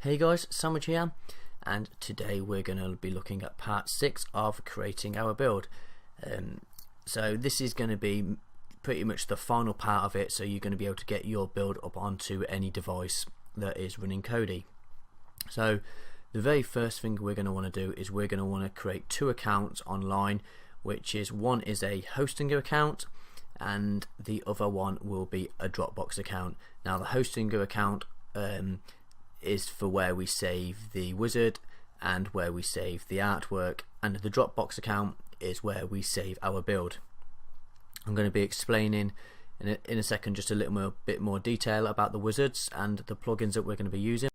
Hey guys, Sandwich here, and today we're going to be looking at part 6 of creating our build. So this is going to be pretty much the final part of it, so you're going to be able to get your build up onto any device that is running Kodi. So the very first thing we're going to want to do is we're going to want to create 2 accounts online, which is one is a Hostinger account and the other one will be a Dropbox account. Now the Hostinger account is for where we save the wizard and where we save the artwork, and the Dropbox account is where we save our build. I'm going to be explaining in a second just a little bit more detail about the wizards and the plugins that we're going to be using.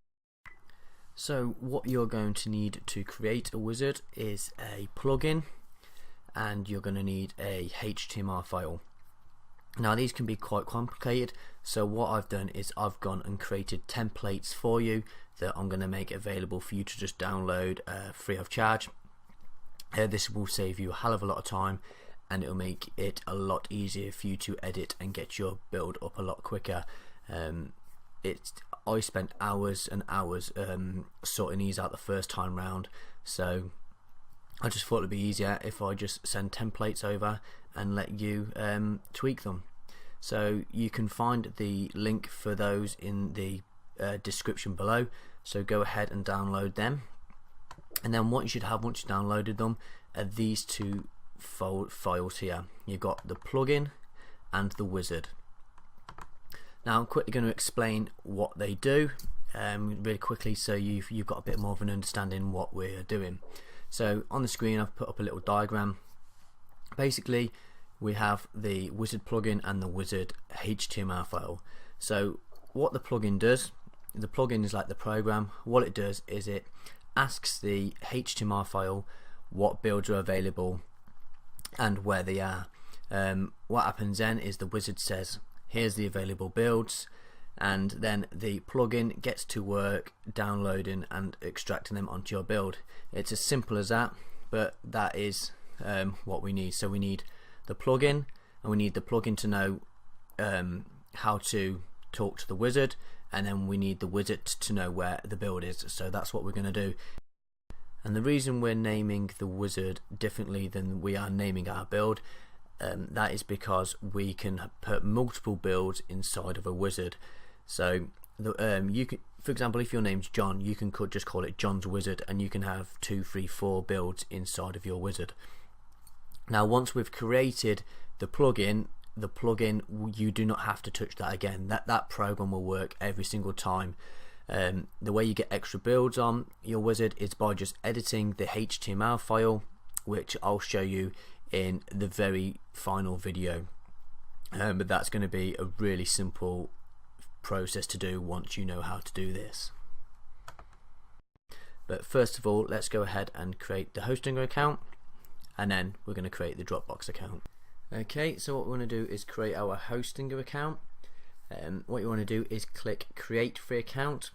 So what you're going to need to create a wizard is a plugin, and you're going to need a HTML file. Now these can be quite complicated, so what I've done is I've gone and created templates for you that I'm going to make available for you to just download free of charge. This will save you a hell of a lot of time, and it'll make it a lot easier for you to edit and get your build up a lot quicker. I spent hours and hours sorting these out the first time round, so I just thought it'd be easier if I just send templates over and let you tweak them. So you can find the link for those in the description below, so go ahead and download them. And then what you should have once you downloaded them are these 2 files here. You've got the plugin and the wizard. Now I'm quickly going to explain what they do really quickly, so you've got a bit more of an understanding what we're doing. So on the screen I've put up a little diagram. Basically we have the wizard plugin and the wizard HTML file. So what the plugin does, the plugin is like the program. What it does is it asks the HTML file what builds are available and where they are. What happens then is the wizard says here's the available builds, and then the plugin gets to work downloading and extracting them onto your build. It's as simple as that, but that is what we need. So we need the plugin, and we need the plugin to know how to talk to the wizard, and then we need the wizard to know where the build is. So that's what we're going to do. And the reason we're naming the wizard differently than we are naming our build, that is because we can put multiple builds inside of a wizard. So you can, for example, if your name's John, you can just call it John's Wizard, and you can have 2, 3, 4 builds inside of your wizard. Now once we've created the plugin, you do not have to touch that again. That program will work every single time. The way you get extra builds on your wizard is by just editing the HTML file, which I'll show you in the very final video. But that's going to be a really simple process to do once you know how to do this. But first of all, let's go ahead and create the Hostinger account, and then we're going to create the Dropbox account. Okay, so what we want to do is create our Hostinger account. What you want to do is click create free account,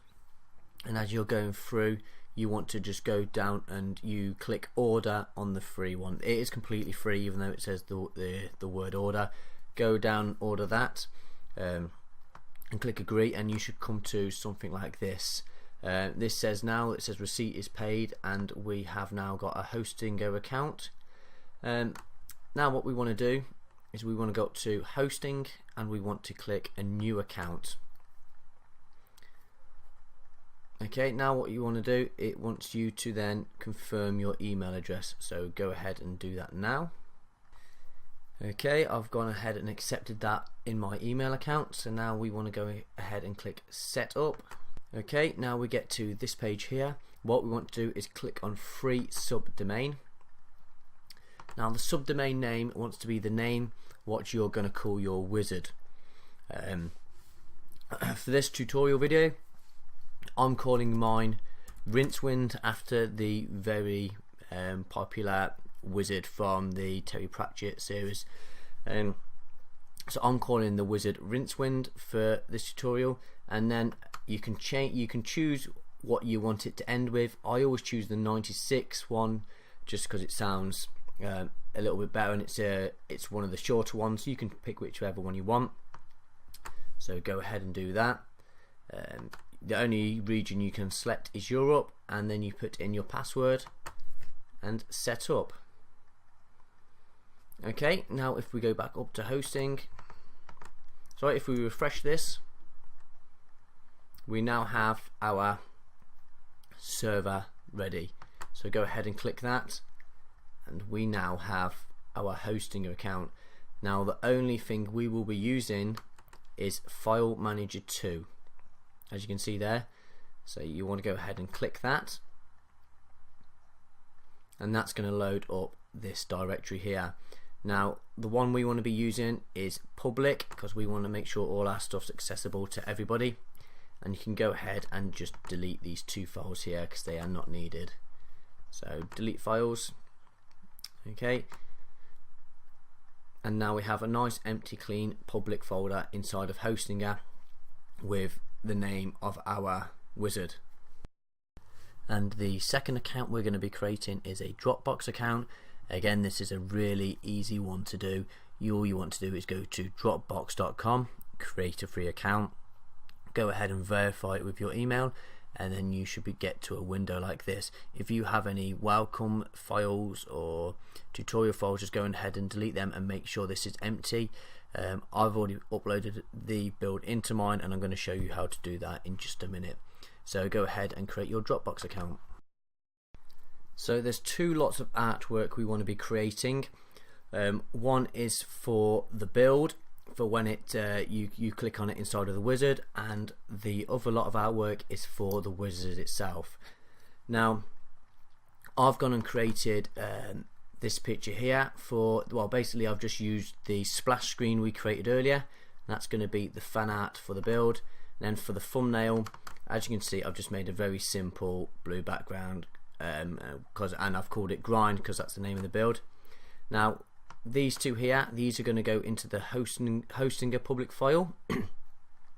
and as you're going through you want to just go down and you click order on the free one. It is completely free, even though it says the word order. Go down, order that, and click agree, and you should come to something like this. This says now, it says receipt is paid, and we have now got a Hostinger account. Now what we want to do is we want to go up to hosting, and we want to click a new account. Okay, now what you want to do, it wants you to then confirm your email address, so go ahead and do that now. Okay, I've gone ahead and accepted that in my email account, so now we want to go ahead and click set up. Okay, now we get to this page here. What we want to do is click on free subdomain. Now the subdomain name wants to be the name what you're going to call your wizard. For this tutorial video I'm calling mine Rincewind, after the very popular wizard from the Terry Pratchett series. So I'm calling the wizard Rincewind for this tutorial, and then you can choose what you want it to end with. I always choose the 96 one just because it sounds a little bit better, and it's one of the shorter ones. You can pick whichever one you want, so go ahead and do that. the only region you can select is Europe, and then you put in your password and set up. Okay, now if we go back up to hosting, sorry, if we refresh this, we now have our server ready. So go ahead and click that, and we now have our hosting account. Now the only thing we will be using is File Manager 2, as you can see there. So you want to go ahead and click that, and that's going to load up this directory here. Now the one we want to be using is public, because we want to make sure all our stuff's accessible to everybody. And you can go ahead and just delete these 2 files here because they are not needed. So delete files. Okay, and now we have a nice empty clean public folder inside of Hostinger with the name of our wizard. And the second account we're going to be creating is a Dropbox account. Again, this is a really easy one to do. All you want to do is go to dropbox.com, create a free account, go ahead and verify it with your email, and then you should get to a window like this. If you have any welcome files or tutorial files, just go ahead and delete them and make sure this is empty. I've already uploaded the build into mine, and I'm going to show you how to do that in just a minute. So go ahead and create your Dropbox account. So there's 2 lots of artwork we want to be creating. One is for the build, for when it you click on it inside of the wizard, and the other lot of artwork is for the wizard itself. Now I've gone and created this picture here for, well, basically I've just used the splash screen we created earlier. That's going to be the fan art for the build. And then for the thumbnail, as you can see, I've just made a very simple blue background, and I've called it grind because that's the name of the build. Now these 2 here, these are going to go into the Hostinger public file.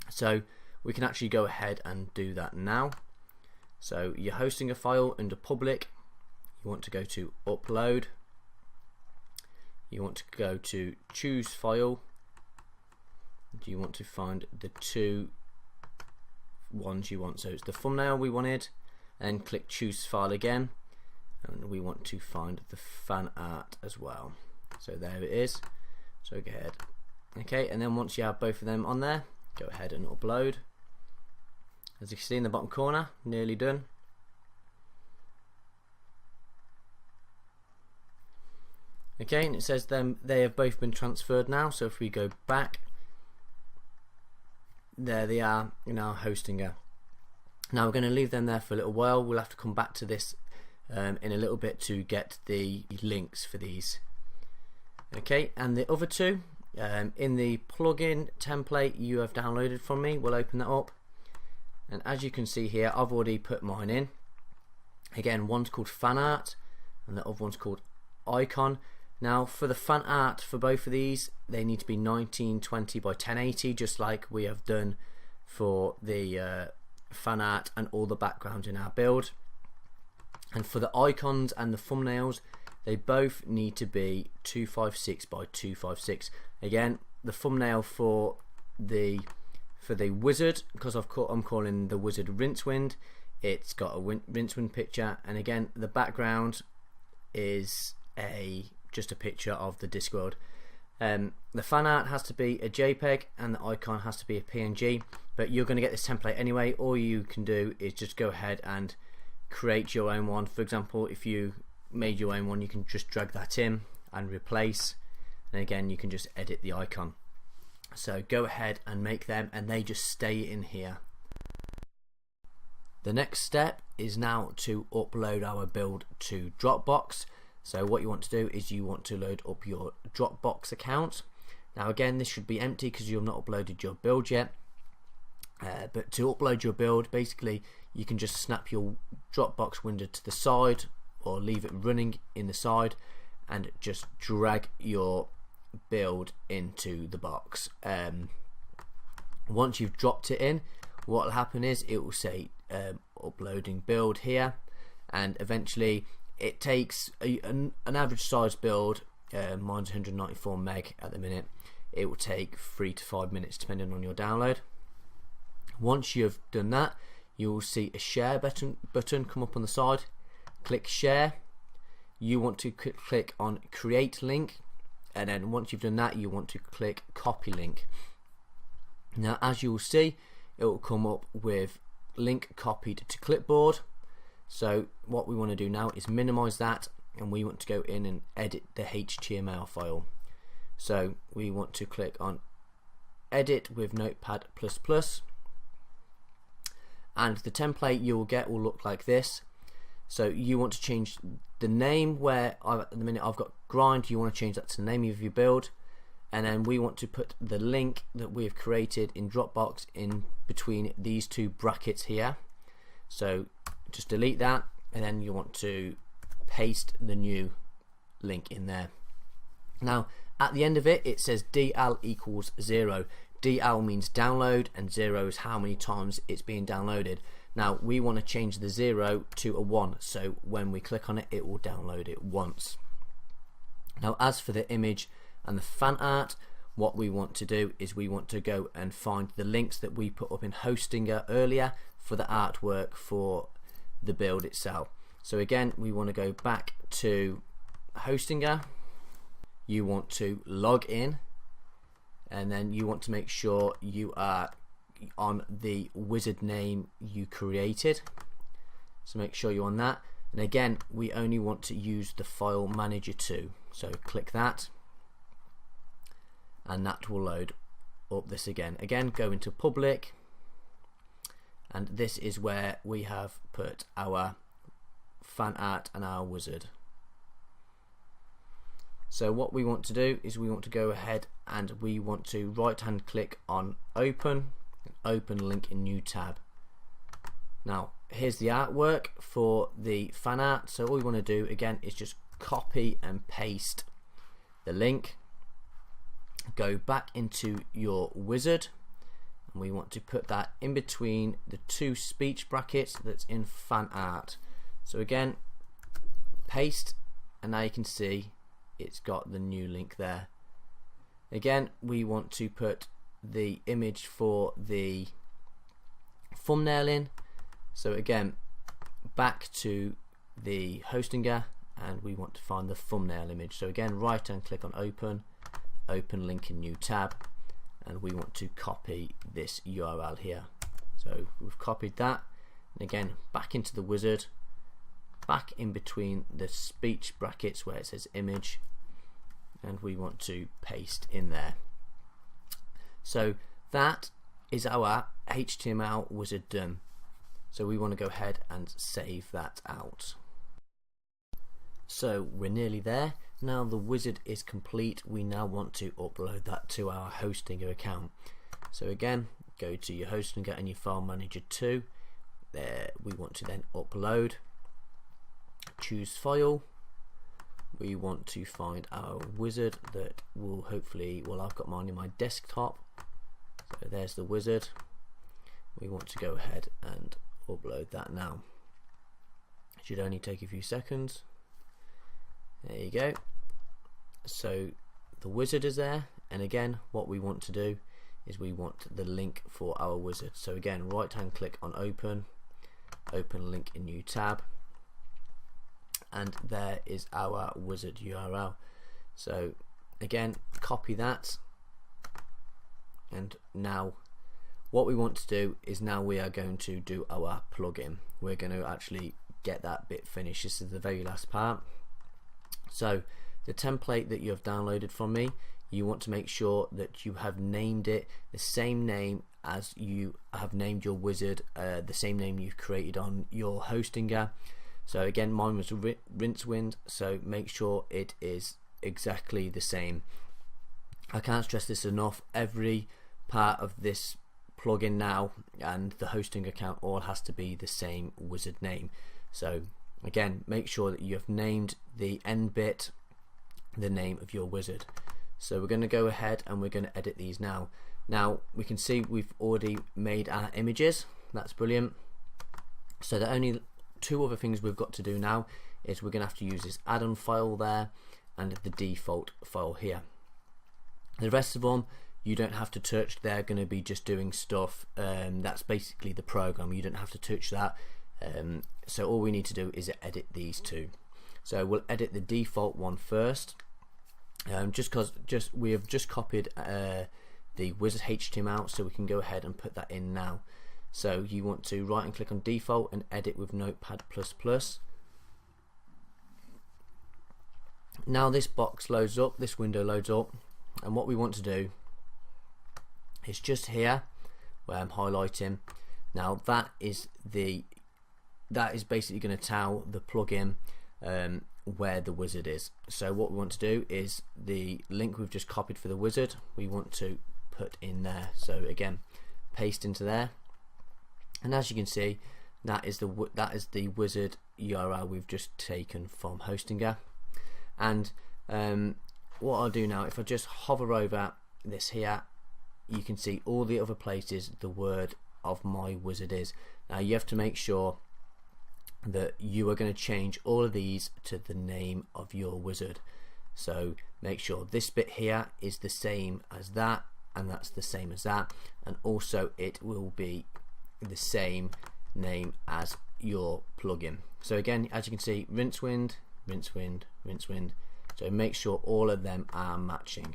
So we can actually go ahead and do that now. So your Hostinger file under public, you want to go to upload, you want to go to choose file, you want to find the 2 ones you want. So it's the thumbnail we wanted, and click choose file again, and we want to find the fan art as well. So there it is. So go ahead. Okay, and then once you have both of them on there, go ahead and upload. As you can see in the bottom corner, nearly done. Okay, and it says they have both been transferred now. So if we go back, there they are in our Hostinger. Now we're going to leave them there for a little while. We'll have to come back to this in a little bit to get the links for these. Okay, and the other 2 in the plugin template you have downloaded from me, we'll open that up, and as you can see here, I've already put mine in. Again, one's called fan art and the other one's called icon. Now for the fan art for both of these, they need to be 1920 by 1080, just like we have done for the fan art and all the backgrounds in our build. And for the icons and the thumbnails, they both need to be 256 by 256. Again, the thumbnail for the wizard, because I'm calling the wizard Rincewind, it's got a Rincewind picture, and again the background is just a picture of the Discworld. The fan art has to be a JPEG and the icon has to be a PNG, but you're going to get this template anyway. All you can do is just go ahead and create your own one. For example, if you made your own one, you can just drag that in and replace, and again you can just edit the icon. So go ahead and make them, and they just stay in here. The next step is now to upload our build to Dropbox. So what you want to do is you want to load up your Dropbox account. Now again, this should be empty because you've not uploaded your build yet, but to upload your build, basically you can just snap your Dropbox window to the side or leave it running in the side and just drag your build into the box. Once you've dropped it in, what will happen is it will say uploading build here, and eventually it takes an average size build, mine's 194 meg at the minute. It will take 3 to 5 minutes depending on your download. Once you've done that, you will see a share button come up on the side. Click share. You want to click on create link, and then once you've done that, you want to click copy link. Now, as you will see, it will come up with link copied to clipboard. So what we want to do now is minimize that, and we want to go in and edit the HTML file. So we want to click on edit with Notepad++, and the template you will get will look like this. So you want to change the name, where at the minute I've got grind, you want to change that to the name of your build, and then we want to put the link that we have created in Dropbox in between these two brackets here. So just delete that, and then you want to paste the new link in there. Now at the end of it, it says DL equals 0. DL means download, and 0 is how many times it's being downloaded. Now we want to change the 0 to a 1, so when we click on it, it will download it once. Now as for the image and the fan art, what we want to do is we want to go and find the links that we put up in Hostinger earlier for the artwork for the build itself. So again, we want to go back to Hostinger. You want to log in, and then you want to make sure you are on the wizard name you created, so make sure you're on that. And again, we only want to use the file manager too, so click that, and that will load up this again. Go into public, and this is where we have put our fan art and our wizard. So what we want to do is we want to go ahead and we want to right hand click on open link in new tab. Now here's the artwork for the fan art. So all we want to do again is just copy and paste the link, go back into your wizard, and we want to put that in between the two speech brackets that's in fan art. So again, paste, and now you can see it's got the new link there. Again, we want to put the image for the thumbnail in. So again, back to the Hostinger, and we want to find the thumbnail image. So again, right hand click on open link in new tab, and we want to copy this URL here. So we've copied that, and again, back into the wizard, back in between the speech brackets where it says image, and we want to paste in there. So that is our HTML wizard done. So we want to go ahead and save that out. So we're nearly there. Now the wizard is complete. We now want to upload that to our Hostinger account. So again, go to your Hostinger and your file manager too. There we want to then upload. Choose file. We want to find our wizard that will hopefully, well, I've got mine in my desktop. So there's the wizard. We want to go ahead and upload that now. It should only take a few seconds. There you go. So the wizard is there, and again, what we want to do is we want the link for our wizard. So again, right hand click on open link in new tab, and there is our wizard URL. So again, copy that, and now what we want to do is now we are going to do our plugin. We're going to actually get that bit finished. This is the very last part. So the template that you have downloaded from me, you want to make sure that you have named it the same name as you have named your wizard, the same name you've created on your Hostinger. So again, mine was Rincewind, so make sure it is exactly the same. I can't stress this enough. Every part of this plugin now and the hosting account all has to be the same wizard name. So again, make sure that you have named the end bit the name of your wizard. So we're going to go ahead and we're going to edit these now. Now we can see we've already made our images. That's brilliant. So the only two other things we've got to do now is we're going to have to use this add-on file there and the default file here. The rest of them you don't have to touch. They're going to be just doing stuff. That's basically the program. You don't have to touch that. So all we need to do is edit these two. So we'll edit the default one first. We have just copied the wizard HTML, so we can go ahead and put that in now. So you want to right and click on default and edit with Notepad++. Now this box loads up, this window loads up, and what we want to do is just here where I'm highlighting. Now that is basically going to tell the plugin where the wizard is. So what we want to do is the link we've just copied for the wizard, we want to put in there. So again, paste into there, and as you can see, that is the wizard URL we've just taken from Hostinger. And what I'll do now, if I just hover over this here, you can see all the other places the word of my wizard is. Now you have to make sure that you are going to change all of these to the name of your wizard. So make sure this bit here is the same as that, and that's the same as that, and also it will be the same name as your plugin. So again, as you can see, Rincewind, Rincewind, Rincewind. So make sure all of them are matching.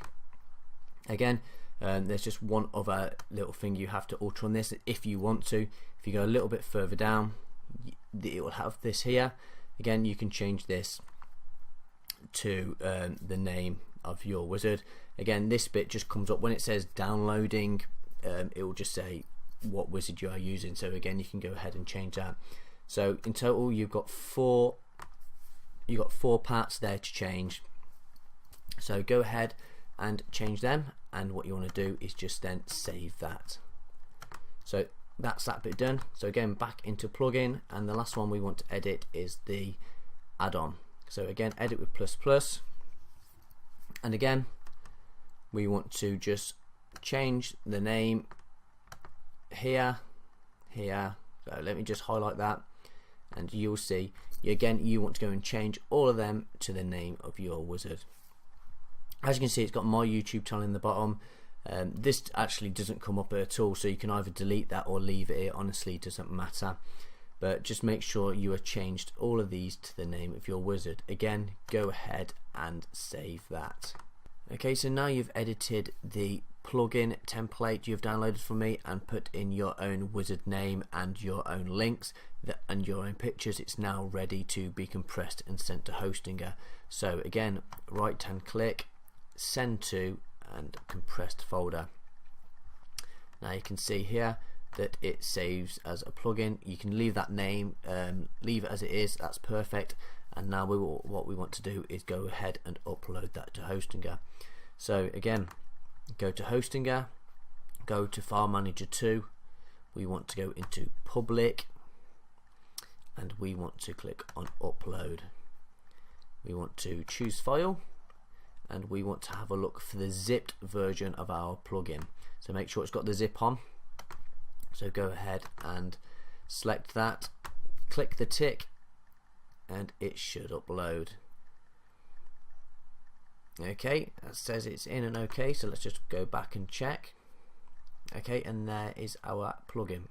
Again, there's just one other little thing you have to alter on this if you want to. If you go a little bit further down, it will have this here. Again, you can change this to the name of your wizard. Again, this bit just comes up when it says downloading. It will just say what wizard you are using. So again, you can go ahead and change that. So in total, you've got four parts there to change. So go ahead and change them, and what you want to do is just then save that. So that's that bit done. So again, back into plugin, and the last one we want to edit is the add-on. So again, edit with ++, and again we want to just change the name here. So let me just highlight that, and you'll see again you want to go and change all of them to the name of your wizard. As you can see, it's got my YouTube channel in the bottom. This actually doesn't come up at all, so you can either delete that or leave it. It honestly doesn't matter, but just make sure you have changed all of these to the name of your wizard. Again, go ahead and save that. Okay, so now you've edited the plugin template you've downloaded from me and put in your own wizard name and your own links and your own pictures. It's now ready to be compressed and sent to Hostinger. So again, right hand click, send to, and compressed folder. Now you can see here that it saves as a plugin. You can leave that name, leave it as it is, that's perfect. And now what we want to do is go ahead and upload that to Hostinger. So again, go to Hostinger, go to File Manager 2, we want to go into Public, and we want to click on Upload. We want to choose File, and we want to have a look for the zipped version of our plugin. So make sure it's got the zip on. So go ahead and select that, click the tick, and it should upload. Okay, that says it's in and okay, so let's just go back and check. Okay, and there is our plugin.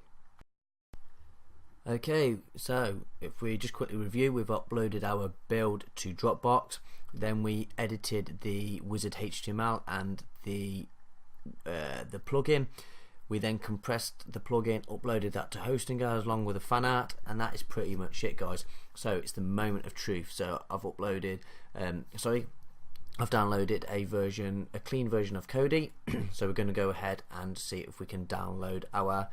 Okay, so if we just quickly review, we've uploaded our build to Dropbox, then we edited the wizard HTML and the plugin. We then compressed the plugin, uploaded that to Hostinger along with the fan art, and that is pretty much it, guys. So it's the moment of truth. So I've uploaded, I've downloaded a clean version of Kodi. So we're going to go ahead and see if we can download our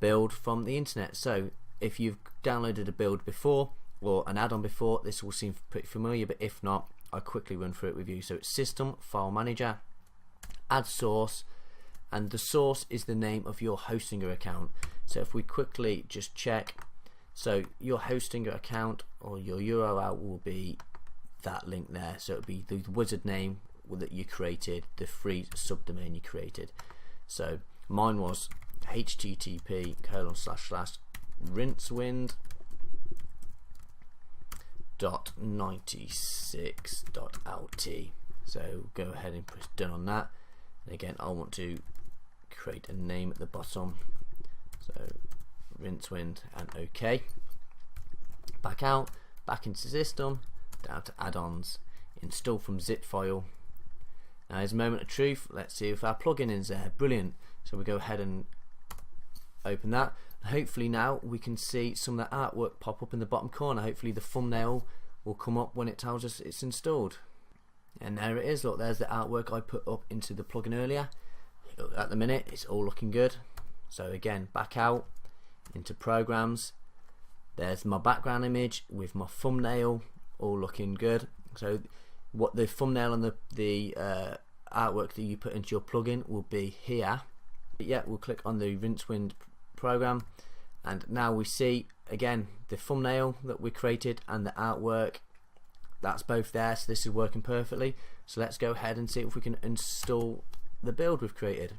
build from the internet. So if you've downloaded a build before or an add-on before, this will seem pretty familiar, but if not, I'll quickly run through it with you. So it's System, File Manager, Add Source, and the source is the name of your Hostinger account. So if we quickly just check, so your Hostinger account or your URL will be that link there. So it'll be the wizard name that you created, the free subdomain you created. So mine was http://rincewind.96.lt. So go ahead and press done on that. And again, I want to create a name at the bottom, so Rincewind, and OK. Back out, back into system, down to add-ons, install from zip file. Now here's a moment of truth. Let's see if our plugin is there. Brilliant. So we go ahead and open that. Hopefully now we can see some of the artwork pop up in the bottom corner. Hopefully the thumbnail will come up when it tells us it's installed. And there it is. Look, there's the artwork I put up into the plugin earlier. At the minute it's all looking good. So again, back out into programs. There's my background image with my thumbnail, all looking good. So what the thumbnail and the artwork that you put into your plugin will be here. But yeah, we'll click on the Rincewind program, and now we see again the thumbnail that we created and the artwork. That's both there, so this is working perfectly. So let's go ahead and see if we can install the build we've created.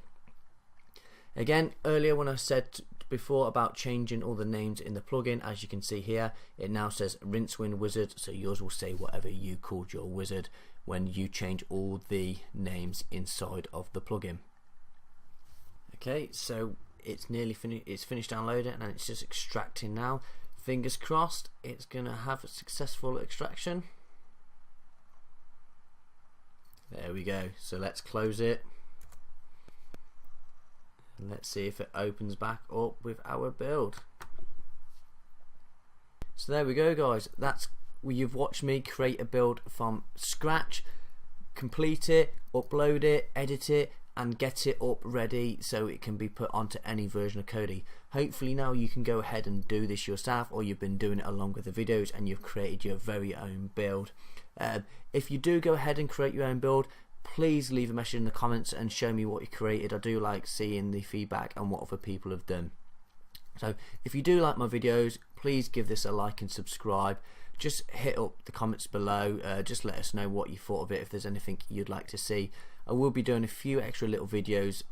Again, earlier when I said before about changing all the names in the plugin, as you can see here, it now says Rincewind Wizard, so yours will say whatever you called your wizard when you change all the names inside of the plugin. Okay, so it's nearly finished. It's finished downloading and it's just extracting now. Fingers crossed it's gonna have a successful extraction. There we go. So let's close it. Let's see if it opens back up with our build. So there we go, guys. That's you've watched me create a build from scratch, complete it, upload it, edit it, and get it up ready so it can be put onto any version of Kodi. Hopefully now you can go ahead and do this yourself, or you've been doing it along with the videos and you've created your very own build. If you do go ahead and create your own build, please leave a message in the comments and show me what you created. I do like seeing the feedback and what other people have done. So if you do like my videos, please give this a like and subscribe. Just hit up the comments below, just let us know what you thought of it, if there's anything you'd like to see. I will be doing a few extra little videos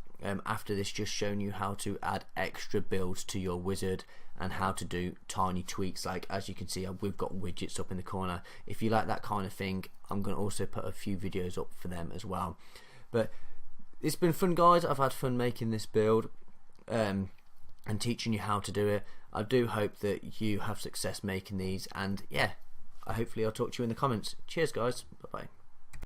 after this, just showing you how to add extra builds to your wizard and how to do tiny tweaks. Like as you can see, we've got widgets up in the corner. If you like that kind of thing, I'm going to also put a few videos up for them as well. But it's been fun, guys. I've had fun making this build and teaching you how to do it. I do hope that you have success making these, and yeah, hopefully I'll talk to you in the comments. Cheers, guys. Bye bye.